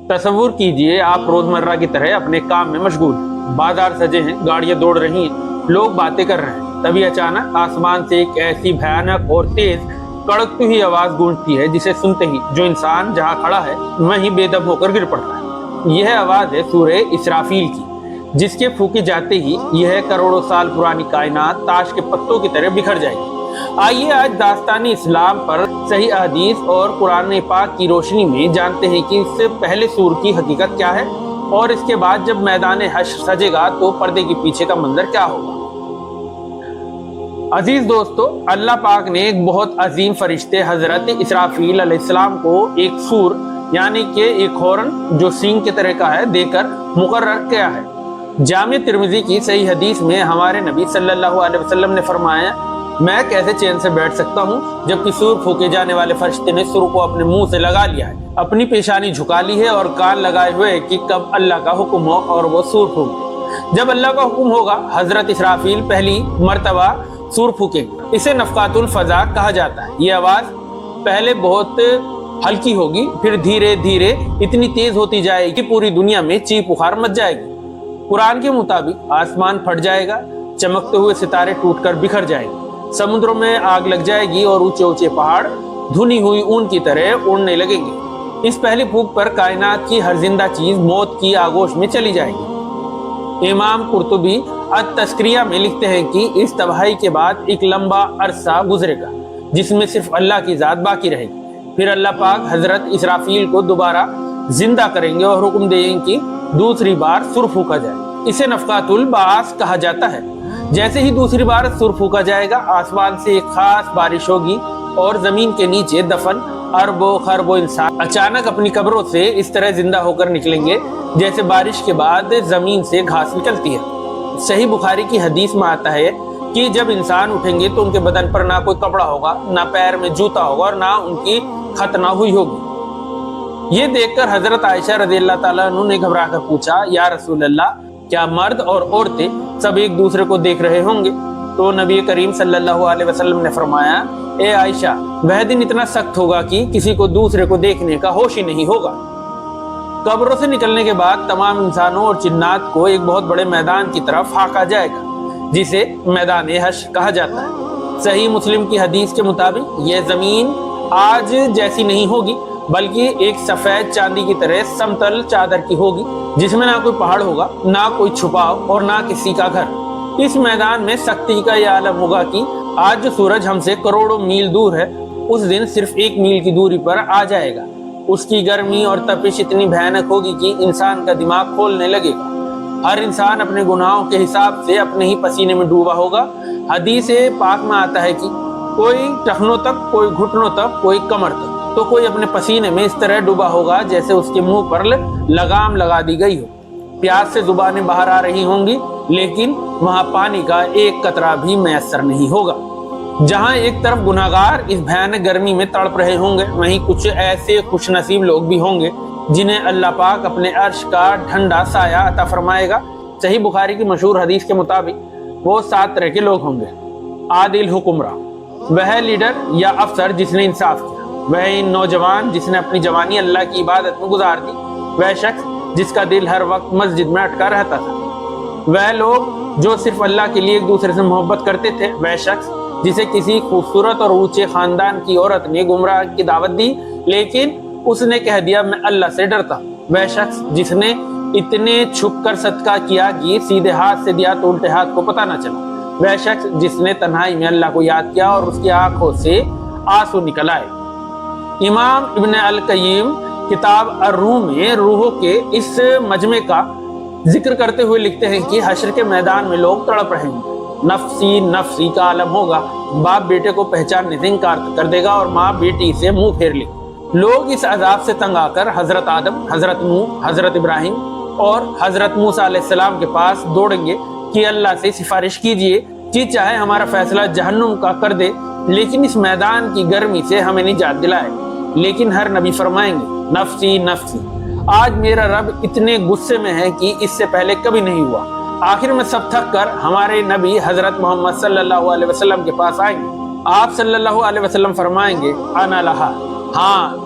تصور کیجئے آپ روزمرہ کی طرح اپنے کام میں مشغول ہیں، بازار سجے ہیں، گاڑیاں دوڑ رہی ہیں، لوگ باتیں کر رہے ہیں، تبھی اچانک آسمان سے ایک ایسی بھیانک اور تیز کڑکتی ہوئی آواز گونجتی ہے جسے سنتے ہی جو انسان جہاں کھڑا ہے وہیں بے دم ہو کر گر پڑتا ہے۔ یہ آواز ہے سورہ اسرافیل کی، جس کے پھونکے جاتے ہی یہ کروڑوں سال پرانی کائنات تاش کے پتوں کی طرح بکھر جائے گی۔ آئیے آج داستان اسلام پر صحیح احادیث اور قرآن پاک کی روشنی میں جانتے ہیں کہ اس سے پہلے سور کی حقیقت کیا ہے، اور اس کے بعد جب میدان حشر سجے گا تو پردے کے پیچھے کا منظر کیا ہوگا۔ عزیز دوستو، اللہ پاک نے ایک بہت عظیم فرشتے حضرت اسرافیل علیہ السلام کو ایک سور یعنی کہ ایک ہورن جو سینگ کی طرح کا ہے دے کر مقرر کیا ہے۔ جامع ترمذی کی صحیح حدیث میں ہمارے نبی صلی اللہ علیہ وسلم نے فرمایا، میں کیسے چین سے بیٹھ سکتا ہوں جبکہ سور پھونکے جانے والے فرشتے نے سور کو اپنے منہ سے لگا لیا ہے، اپنی پیشانی جھکا لی ہے اور کان لگائے ہوئے کہ کب اللہ کا حکم ہو اور وہ سور پھونکے۔ جب اللہ کا حکم ہوگا حضرت اسرافیل پہلی مرتبہ سور پھونکیں گے۔ اسے نفقات الفضا کہا جاتا ہے۔ یہ آواز پہلے بہت ہلکی ہوگی، پھر دھیرے دھیرے اتنی تیز ہوتی جائے گی کہ پوری دنیا میں چیخ پکار مچ جائے گی۔ قرآن کے مطابق آسمان پھٹ جائے گا، چمکتے ہوئے ستارے ٹوٹ کر بکھر جائیں گے، سمندروں میں آگ لگ جائے گی اور اونچے اونچے پہاڑ دھنی ہوئی اون کی طرح اڑنے لگیں گے۔ اس پہلی پھونک پر کائنات کی ہر زندہ چیز موت کی آغوش میں چلی جائے گی۔ امام قرطبی التذکریہ میں لکھتے ہیں کہ اس تباہی کے بعد ایک لمبا عرصہ گزرے گا جس میں صرف اللہ کی ذات باقی رہے گی۔ پھر اللہ پاک حضرت اسرافیل کو دوبارہ زندہ کریں گے اور حکم دیں گے کہ دوسری بار سور پھونکا جائے۔ اسے نفقات البعث کہا جاتا ہے۔ جیسے ہی دوسری بار سور پھونکا جائے گا آسمان سے ایک خاص بارش ہوگی اور زمین کے نیچے دفن اربوں خربوں انسان اچانک اپنی قبروں سے اس طرح زندہ ہو کر نکلیں گے جیسے بارش کے بعد زمین سے گھاس نکلتی ہے۔ صحیح بخاری کی حدیث میں آتا ہے کہ جب انسان اٹھیں گے تو ان کے بدن پر نہ کوئی کپڑا ہوگا، نہ پیر میں جوتا ہوگا اور نہ ان کی ختنہ ہوئی ہوگی۔ یہ دیکھ کر حضرت عائشہ رضی اللہ تعالیٰ عنہ نے گھبرا کر پوچھا، یا رسول اللہ، کیا مرد اور عورتیں سب ایک دوسرے کو دیکھ رہے ہوں گے؟ تو نبی کریم صلی اللہ علیہ وسلم نے فرمایا، اے عائشہ، وہ دن اتنا سخت ہوگا کہ کسی کو دوسرے کو دیکھنے کا ہوش ہی نہیں ہوگا۔ قبروں سے نکلنے کے بعد تمام انسانوں اور جنات کو ایک بہت بڑے میدان کی طرف ہانکا جائے گا جسے میدان حشر کہا جاتا ہے۔ صحیح مسلم کی حدیث کے مطابق یہ زمین آج جیسی نہیں ہوگی بلکہ ایک سفید چاندی کی طرح سمتل چادر کی ہوگی جس میں نہ کوئی پہاڑ ہوگا، نہ کوئی چھپاؤ اور نہ کسی کا گھر۔ اس میدان میں سختی کا یہ عالم ہوگا کہ آج جو سورج ہم سے کروڑوں میل دور ہے اس دن صرف 1 میل کی دوری پر آ جائے گا۔ اس کی گرمی اور تپش اتنی بھیانک ہوگی کہ انسان کا دماغ کھولنے لگے گا۔ ہر انسان اپنے گناہوں کے حساب سے اپنے ہی پسینے میں ڈوبا ہوگا۔ حدیث پاک میں آتا ہے کہ کوئی ٹخنوں تک، کوئی گھٹنوں تک، کوئی کمر تک، تو کوئی اپنے پسینے میں اس طرح ڈوبا ہوگا جیسے اس کے منہ پر لگام لگا دی گئی ہو۔ پیاس سے زبانیں باہر آ رہی ہوں گی لیکن وہاں پانی کا ایک قطرہ بھی میسر نہیں ہوگا۔ جہاں ایک طرف گناہگار اس بھیانک گرمی میں تڑپ رہے ہوں گے، وہیں کچھ ایسے خوش نصیب لوگ بھی ہوں گے جنہیں اللہ پاک اپنے عرش کا ٹھنڈا سایہ عطا فرمائے گا۔ صحیح بخاری کی مشہور حدیث کے مطابق وہ 7 طرح کے لوگ ہوں گے۔ عادل حکمراں، وہ لیڈر یا افسر جس نے انصاف کیا، وہ نوجوان جس نے اپنی جوانی اللہ کی عبادت میں گزار دی، وہ شخص جس کا دل ہر وقت مسجد میں اٹکا رہتا تھا، وہ لوگ جو صرف اللہ کے لیے ایک دوسرے سے محبت کرتے تھے، وہ شخص جسے کسی خوبصورت اور اونچے خاندان کی عورت نے گمراہ کی دعوت دی لیکن اس نے کہہ دیا میں اللہ سے ڈرتا ہوں، وہ شخص جس نے اتنے چھپ کر صدقہ کیا کہ سیدھے ہاتھ سے دیا تو الٹے ہاتھ کو پتہ نہ چلا، وہ شخص جس نے تنہائی میں اللہ کو یاد کیا اور اس کی آنکھوں سے آنسو نکل آئے۔ امام ابن القیم کتاب الروح میں روحوں کے اس مجمع کا ذکر کرتے ہوئے لکھتے ہیں کہ حشر کے میدان میں لوگ تڑپ رہے ہیں، نفسی نفسی کا عالم ہوگا، باپ بیٹے کو پہچاننے سے انکار کر دے گا اور ماں بیٹی سے منہ پھیر لے گی۔ لوگ اس عذاب سے تنگ آ کر حضرت آدم، حضرت نوح، حضرت ابراہیم اور حضرت موسیٰ علیہ السلام کے پاس دوڑیں گے کہ اللہ سے سفارش کیجئے کہ چاہے ہمارا فیصلہ جہنم کا کر دے لیکن اس میدان کی گرمی سے ہمیں نجات دلائے۔ لیکن ہر نبی فرمائیں گے نفسی نفسی، آج میرا رب اتنے غصے میں ہے کہ اس سے پہلے کبھی نہیں ہوا۔ آخر میں سب تھک کر ہمارے نبی حضرت محمد صلی اللہ علیہ وسلم کے پاس آئیں گے۔ آپ صلی اللہ علیہ وسلم فرمائیں گے انا لہا، ہاں